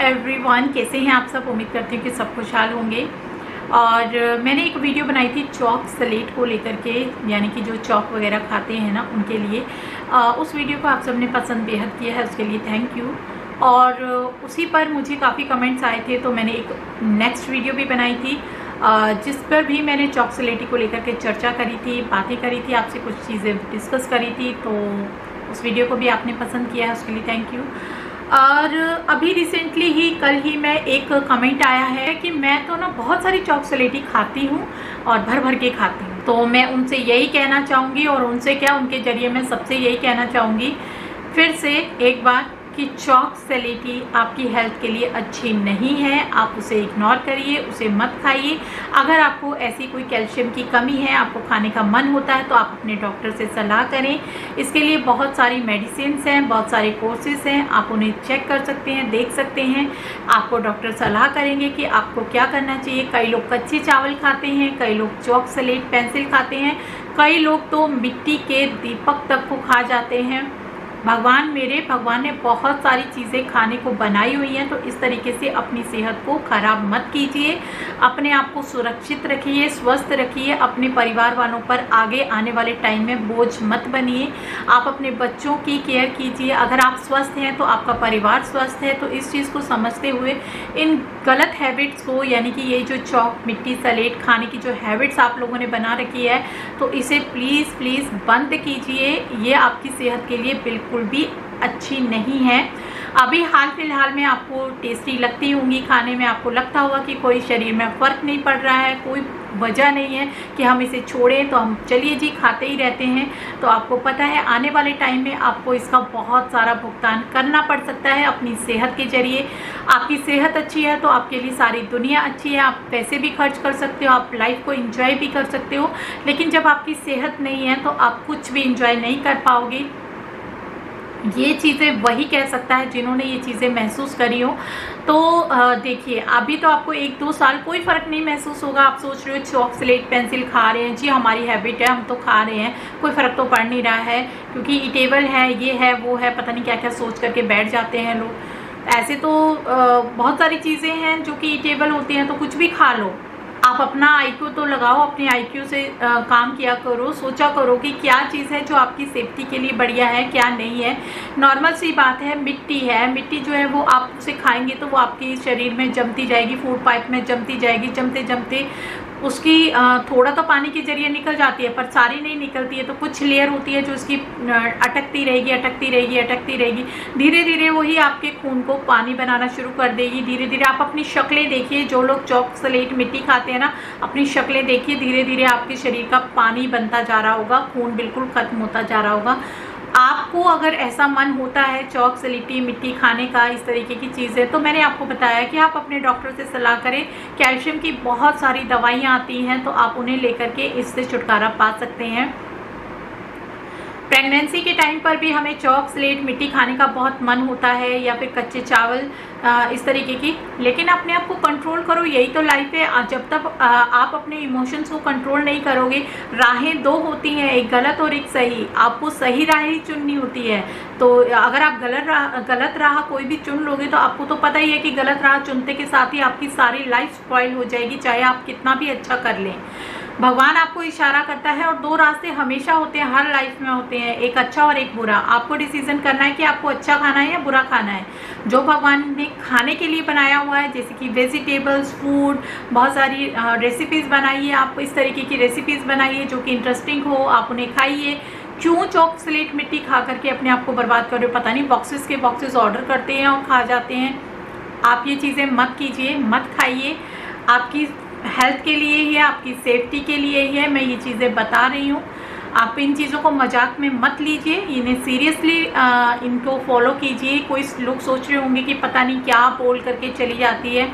Everyone, कैसे हैं आप सब। उम्मीद करती हूँ कि सब खुशहाल होंगे। और मैंने एक वीडियो बनाई थी चॉक स्लेट को लेकर के, यानी कि जो चॉक वगैरह खाते हैं ना उनके लिए। उस वीडियो को आप सब ने पसंद बेहद किया है, उसके लिए थैंक यू। और उसी पर मुझे काफ़ी कमेंट्स आए थे, तो मैंने एक नेक्स्ट वीडियो भी बनाई थी जिस पर भी मैंने चॉक स्लेटी को लेकर के चर्चा करी थी, बातें करी थी, आपसे कुछ चीज़ें डिस्कस करी थी। तो उस वीडियो को भी आपने पसंद किया है, उसके लिए थैंक यू। और अभी रिसेंटली ही कल ही मैं एक कमेंट आया है कि मैं तो ना बहुत सारी चॉक स्लेटी खाती हूँ और भर भर के खाती हूँ। तो मैं उनसे यही कहना चाहूँगी, और उनसे क्या, उनके जरिए मैं सबसे यही कहना चाहूँगी फिर से एक बार कि चॉक स्लेटी आपकी हेल्थ के लिए अच्छी नहीं है। आप उसे इग्नोर करिए, उसे मत खाइए। अगर आपको ऐसी कोई कैल्शियम की कमी है, आपको खाने का मन होता है, तो आप अपने डॉक्टर से सलाह करें। इसके लिए बहुत सारी मेडिसिन्स हैं, बहुत सारे कोर्सेज हैं, आप उन्हें चेक कर सकते हैं, देख सकते हैं। आपको डॉक्टर सलाह करेंगे कि आपको क्या करना चाहिए। कई लोग कच्चे चावल खाते हैं, कई लोग चॉक स्लेट पेंसिल खाते हैं, कई लोग तो मिट्टी के दीपक तक को खा जाते हैं। भगवान ने बहुत सारी चीज़ें खाने को बनाई हुई हैं, तो इस तरीके से अपनी सेहत को खराब मत कीजिए। अपने आप को सुरक्षित रखिए, स्वस्थ रखिए। अपने परिवार वालों पर आगे आने वाले टाइम में बोझ मत बनिए। आप अपने बच्चों की केयर कीजिए। अगर आप स्वस्थ हैं तो आपका परिवार स्वस्थ है। तो इस चीज़ को समझते हुए इन गलत हैबिट्स को, यानी कि ये जो चॉक मिट्टी स्लेट खाने की जो हैबिट्स आप लोगों ने बना रखी है, तो इसे प्लीज़ प्लीज़ बंद कीजिए। ये आपकी सेहत के लिए बिल्कुल भी अच्छी नहीं है। अभी हाल फिलहाल में आपको टेस्टी लगती होंगी खाने में, आपको लगता होगा कि कोई शरीर में फ़र्क नहीं पड़ रहा है, कोई वजह नहीं है कि हम इसे छोड़ें, तो हम चलिए जी खाते ही रहते हैं। तो आपको पता है आने वाले टाइम में आपको इसका बहुत सारा भुगतान करना पड़ सकता है अपनी सेहत के जरिए। आपकी सेहत अच्छी है तो आपके लिए सारी दुनिया अच्छी है। आप पैसे भी खर्च कर सकते हो, आप लाइफ को एंजॉय भी कर सकते हो। लेकिन जब आपकी सेहत नहीं है तो आप कुछ भी एंजॉय नहीं कर पाओगे। ये चीज़ें वही कह सकता है जिन्होंने ये चीज़ें महसूस करी हो। तो देखिए, अभी तो आपको 1-2 साल कोई फ़र्क नहीं महसूस होगा। आप सोच रहे हो चॉक स्लेट पेंसिल खा रहे हैं, जी हमारी हैबिट है, हम तो खा रहे हैं, कोई फ़र्क तो पड़ नहीं रहा है क्योंकि ईटेबल है, ये है, वो है, पता नहीं क्या क्या सोच करके बैठ जाते हैं लोग। ऐसे तो बहुत सारी चीज़ें हैं जो कि ईटेबल होती हैं, तो कुछ भी खा लो। आप अपना IQ तो लगाओ, अपने IQ से काम किया करो, सोचा करो कि क्या चीज़ है जो आपकी सेफ्टी के लिए बढ़िया है, क्या नहीं है। नॉर्मल सी बात है, मिट्टी है, मिट्टी जो है वो आप उसे खाएंगे तो वो आपके शरीर में जमती जाएगी, फूड पाइप में जमती जाएगी। जमते जमते उसकी थोड़ा तो पानी के जरिए निकल जाती है, पर सारी नहीं निकलती है। तो कुछ लेयर होती है जो उसकी अटकती रहेगी, अटकती रहेगी, अटकती रहेगी। धीरे धीरे वही आपके खून को पानी बनाना शुरू कर देगी। धीरे धीरे आप अपनी शक्लें देखिए, जो लोग चॉक स्लेट मिट्टी खाते हैं ना, अपनी शक्लें देखिए, धीरे धीरे आपके शरीर का पानी बनता जा रहा होगा, खून बिल्कुल ख़त्म होता जा रहा होगा। आपको अगर ऐसा मन होता है चॉक स्लेटी मिट्टी खाने का, इस तरीके की चीज़ें, तो मैंने आपको बताया कि आप अपने डॉक्टर से सलाह करें। कैल्शियम की बहुत सारी दवाइयाँ आती हैं, तो आप उन्हें लेकर के इससे छुटकारा पा सकते हैं। प्रेगनेंसी के टाइम पर भी हमें चॉक स्लेट मिट्टी खाने का बहुत मन होता है, या फिर कच्चे चावल, इस तरीके की। लेकिन अपने आप को कंट्रोल करो, यही तो लाइफ है। जब तक आप अपने इमोशंस को कंट्रोल नहीं करोगे, राहें दो होती हैं, एक गलत और एक सही। आपको सही राह ही चुननी होती है। तो अगर आप गलत राह कोई भी चुन लोगे, तो आपको तो पता ही है कि गलत राह चुनते के साथ ही आपकी सारी लाइफ स्पॉइल हो जाएगी, चाहे आप कितना भी अच्छा कर लें। भगवान आपको इशारा करता है, और 2 रास्ते हमेशा होते हैं, हर लाइफ में होते हैं, एक अच्छा और एक बुरा। आपको डिसीजन करना है कि आपको अच्छा खाना है या बुरा खाना है। जो भगवान ने खाने के लिए बनाया हुआ है, जैसे कि वेजिटेबल्स, फूड, बहुत सारी रेसिपीज़ बनाइए। आप इस तरीके की रेसिपीज़ बनाइए जो कि इंटरेस्टिंग हो, आप उन्हें खाइए। क्यों चॉक स्लेट मिट्टी खा करके अपने आप को बर्बाद कर रहे हो, पता नहीं बॉक्सेस के बॉक्सेस ऑर्डर करते हैं और खा जाते हैं। आप ये चीज़ें मत कीजिए, मत खाइए। आपकी हेल्थ के लिए ही है, आपकी सेफ्टी के लिए ही है, मैं ये चीज़ें बता रही हूँ। आप इन चीज़ों को मजाक में मत लीजिए, इन्हें सीरियसली इनको फॉलो कीजिए। कोई लोग सोच रहे होंगे कि पता नहीं क्या बोल करके चली जाती है,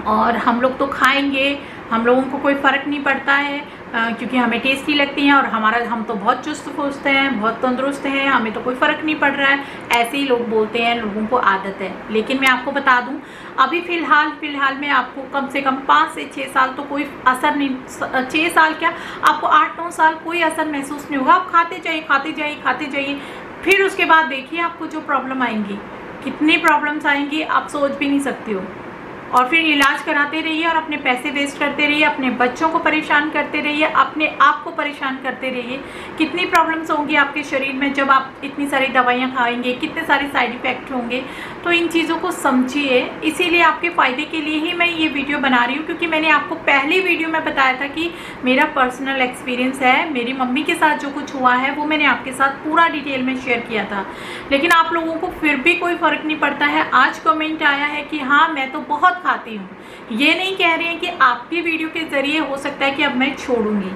और हम लोग तो खाएंगे, हम लोगों को कोई फ़र्क नहीं पड़ता है क्योंकि हमें टेस्टी लगती हैं, और हम तो बहुत चुस्त फुस्त हैं, बहुत तंदुरुस्त हैं, हमें तो कोई फ़र्क नहीं पड़ रहा है। ऐसे ही लोग बोलते हैं, लोगों को आदत है। लेकिन मैं आपको बता दूं, अभी फ़िलहाल में आपको कम से कम 5 से 6 साल तो कोई असर नहीं, 6 साल क्या, आपको 8-9 साल कोई असर महसूस नहीं होगा। आप खाते जाइए, खाते जाइए, खाते जाइए, फिर उसके बाद देखिए आपको जो प्रॉब्लम आएंगी। कितनी प्रॉब्लम्स आएंगी आप सोच भी नहीं सकते हो। और फिर इलाज कराते रहिए और अपने पैसे वेस्ट करते रहिए, अपने बच्चों को परेशान करते रहिए, अपने आप को परेशान करते रहिए। कितनी प्रॉब्लम्स होंगी आपके शरीर में जब आप इतनी सारी दवाइयाँ खाएंगे, कितने सारे साइड इफ़ेक्ट होंगे। तो इन चीज़ों को समझिए, इसीलिए आपके फ़ायदे के लिए ही मैं ये वीडियो बना रही हूँ, क्योंकि मैंने आपको पहली वीडियो में बताया था कि मेरा पर्सनल एक्सपीरियंस है, मेरी मम्मी के साथ जो कुछ हुआ है वो मैंने आपके साथ पूरा डिटेल में शेयर किया था। लेकिन आप लोगों को फिर भी कोई फ़र्क नहीं पड़ता है। आज कमेंट आया है कि हाँ मैं तो बहुत खाती हूँ। ये नहीं कह रहे हैं कि आपकी वीडियो के जरिए हो सकता है कि अब मैं छोड़ूंगी।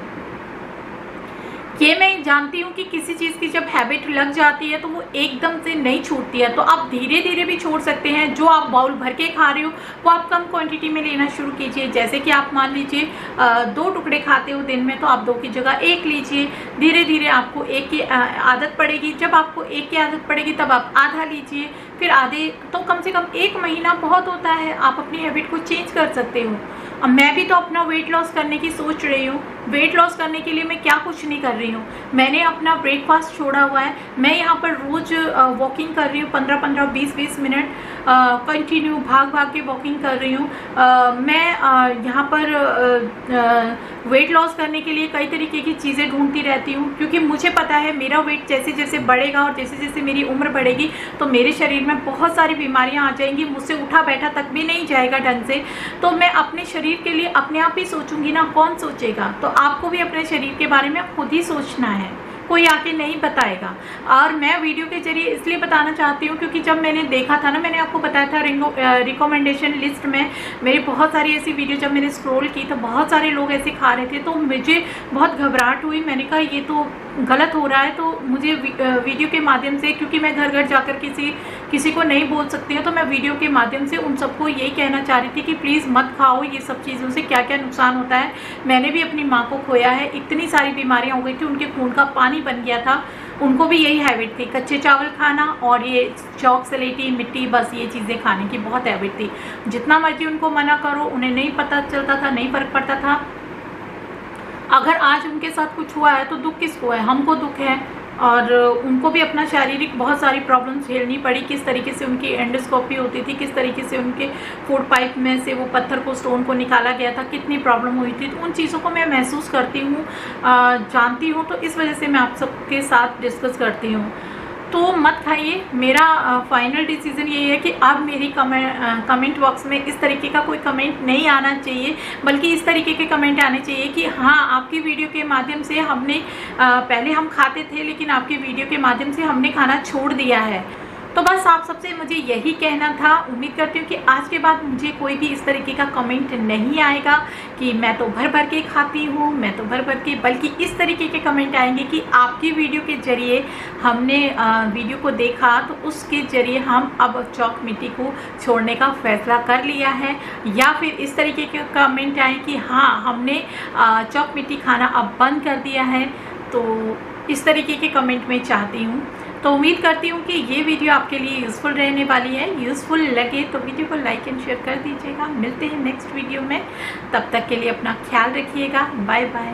ये मैं जानती हूँ कि किसी चीज़ की जब हैबिट लग जाती है तो वो एकदम से नहीं छूटती है। तो आप धीरे धीरे भी छोड़ सकते हैं। जो आप बाउल भर के खा रहे हो वो आप कम क्वांटिटी में लेना शुरू कीजिए। जैसे कि आप मान लीजिए 2 टुकड़े खाते हो दिन में, तो आप 2 की जगह 1 लीजिए। धीरे धीरे आपको 1 की आदत पड़ेगी। जब आपको 1 की आदत पड़ेगी तब आप आधा लीजिए, फिर आधे। तो कम से कम 1 महीना बहुत होता है, आप अपनी हैबिट को चेंज कर सकते हो। अब मैं भी तो अपना वेट लॉस करने की सोच रही हूँ। वेट लॉस करने के लिए मैं क्या कुछ नहीं कर रही हूँ। मैंने अपना ब्रेकफास्ट छोड़ा हुआ है। मैं यहाँ पर रोज़ वॉकिंग कर रही हूँ 15-15, 20-20 मिनट कंटिन्यू भाग के वॉकिंग कर रही हूँ। मैं यहाँ पर वेट लॉस करने के लिए कई तरीके की चीज़ें ढूंढती रहती हूँ, क्योंकि मुझे पता है मेरा वेट जैसे जैसे बढ़ेगा और जैसे जैसे मेरी उम्र बढ़ेगी तो मेरे शरीर में बहुत सारी बीमारियाँ आ जाएंगी। मुझसे उठा बैठा तक भी नहीं जाएगा ढंग से। तो मैं अपने शरीर के लिए अपने आप ही सोचूंगी ना, कौन सोचेगा। तो आपको भी अपने शरीर के बारे में खुद ही सोचना है, कोई आके नहीं बताएगा। और मैं वीडियो के जरिए इसलिए बताना चाहती हूँ क्योंकि जब मैंने देखा था ना, मैंने आपको बताया था रिकमेंडेशन लिस्ट में मेरी बहुत सारी ऐसी वीडियो जब मैंने स्क्रॉल की तो बहुत सारे लोग ऐसे खा रहे थे, तो मुझे बहुत घबराहट हुई। मैंने कहा ये तो गलत हो रहा है। तो मुझे वीडियो के माध्यम से, क्योंकि मैं घर घर जाकर किसी को नहीं बोल सकती हूँ, तो मैं वीडियो के माध्यम से उन सबको यही कहना चाह रही थी कि प्लीज़ मत खाओ। ये सब चीज़ों से क्या क्या नुकसान होता है। मैंने भी अपनी माँ को खोया है, इतनी सारी बीमारियाँ हो गई थी, उनके खून का पानी बन गया था। उनको भी यही हैबिट थी, कच्चे चावल खाना और ये चौक सलेटी मिट्टी, बस ये चीज़ें खाने की बहुत हैबिट थी। जितना मर्जी उनको मना करो, उन्हें नहीं पता चलता था, नहीं फ़र्क पड़ता था। अगर आज उनके साथ कुछ हुआ है तो दुख किसको है? हमको दुख है। और उनको भी अपना शारीरिक बहुत सारी प्रॉब्लम्स झेलनी पड़ी। किस तरीके से उनकी एंडोस्कोपी होती थी, किस तरीके से उनके फूड पाइप में से वो पत्थर को, स्टोन को निकाला गया था, कितनी प्रॉब्लम हुई थी। तो उन चीज़ों को मैं महसूस करती हूँ, जानती हूँ। तो इस वजह से मैं आप सबके साथ डिस्कस करती हूँ। तो मत खाइए। मेरा फाइनल डिसीजन यही है कि अब मेरी कमेंट बॉक्स में इस तरीके का कोई कमेंट नहीं आना चाहिए, बल्कि इस तरीके के कमेंट आने चाहिए कि हाँ आपकी वीडियो के माध्यम से हमने पहले हम खाते थे लेकिन आपकी वीडियो के माध्यम से हमने खाना छोड़ दिया है। तो बस आप सबसे मुझे यही कहना था। उम्मीद करती हूँ कि आज के बाद मुझे कोई भी इस तरीके का कमेंट नहीं आएगा कि मैं तो भर भर के खाती हूँ, मैं तो भर भर के, बल्कि इस तरीके के कमेंट आएंगे कि आपकी वीडियो के जरिए हमने वीडियो को देखा तो उसके जरिए हम अब चौक मिट्टी को छोड़ने का फैसला कर लिया है। या फिर इस तरीके के कमेंट आए कि हाँ हमने चौक मिट्टी खाना अब बंद कर दिया है। तो इस तरीके के कमेंट मैं चाहती हूँ। तो उम्मीद करती हूँ कि ये वीडियो आपके लिए यूज़फुल रहने वाली है। यूज़फुल लगे तो वीडियो को लाइक एंड शेयर कर दीजिएगा। मिलते हैं नेक्स्ट वीडियो में, तब तक के लिए अपना ख्याल रखिएगा। Bye bye.